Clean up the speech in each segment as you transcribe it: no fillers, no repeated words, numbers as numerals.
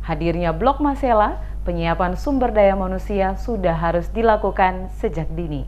Hadirnya Blok Masela, penyiapan sumber daya manusia sudah harus dilakukan sejak dini.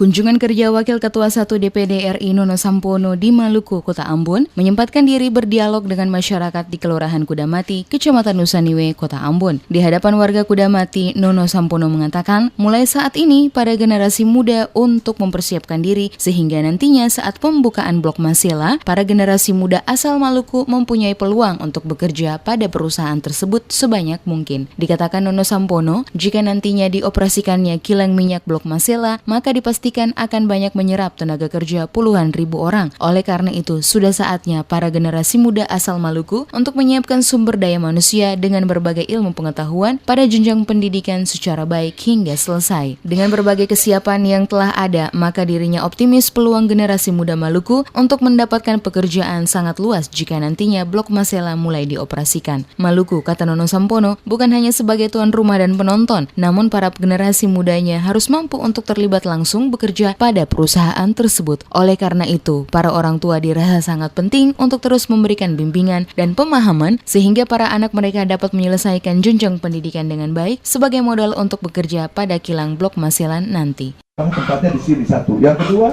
Kunjungan kerja Wakil Ketua 1 DPD RI Nono Sampono di Maluku, Kota Ambon, menyempatkan diri berdialog dengan masyarakat di Kelurahan Kudamati, Kecamatan Nusaniwe, Kota Ambon. Di hadapan warga Kudamati, Nono Sampono mengatakan, mulai saat ini pada generasi muda untuk mempersiapkan diri, sehingga nantinya saat pembukaan Blok Masela, para generasi muda asal Maluku mempunyai peluang untuk bekerja pada perusahaan tersebut sebanyak mungkin. Dikatakan Nono Sampono, jika nantinya dioperasikannya kilang minyak Blok Masela, maka dipastikan akan banyak menyerap tenaga kerja puluhan ribu orang. Oleh karena itu, sudah saatnya para generasi muda asal Maluku untuk menyiapkan sumber daya manusia dengan berbagai ilmu pengetahuan pada jenjang pendidikan secara baik hingga selesai. Dengan berbagai kesiapan yang telah ada, maka dirinya optimis peluang generasi muda Maluku untuk mendapatkan pekerjaan sangat luas jika nantinya Blok Masela mulai dioperasikan. Maluku, kata Nono Sampono, bukan hanya sebagai tuan rumah dan penonton, namun para generasi mudanya harus mampu untuk terlibat langsung bekerja pada perusahaan tersebut. Oleh karena itu, para orang tua dirasa sangat penting untuk terus memberikan bimbingan dan pemahaman sehingga para anak mereka dapat menyelesaikan jenjang pendidikan dengan baik sebagai modal untuk bekerja pada kilang Blok Masela nanti. Tempatnya di sini satu. Yang kedua,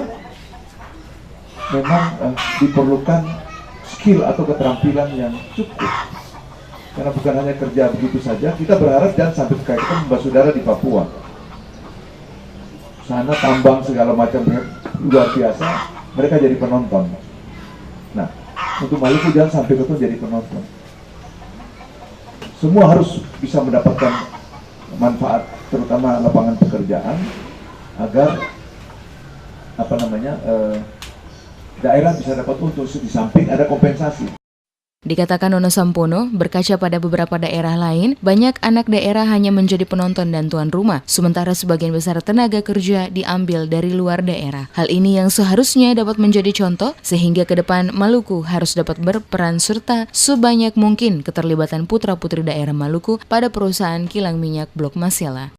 memang diperlukan skill atau keterampilan yang cukup. Karena bukan hanya kerja begitu saja, kita berharap jangan sampai kayak kita membahas saudara di Papua. Sana tambang segala macam luar biasa, mereka jadi penonton. Nah, untuk Maluku jangan sampai itu jadi penonton. Semua harus bisa mendapatkan manfaat, terutama lapangan pekerjaan, agar daerah bisa dapat untung. Di samping ada kompensasi. Dikatakan Nono Sampono, berkaca pada beberapa daerah lain, banyak anak daerah hanya menjadi penonton dan tuan rumah, sementara sebagian besar tenaga kerja diambil dari luar daerah. Hal ini yang seharusnya dapat menjadi contoh, sehingga ke depan Maluku harus dapat berperan serta sebanyak mungkin keterlibatan putra-putri daerah Maluku pada perusahaan kilang minyak Blok Masela.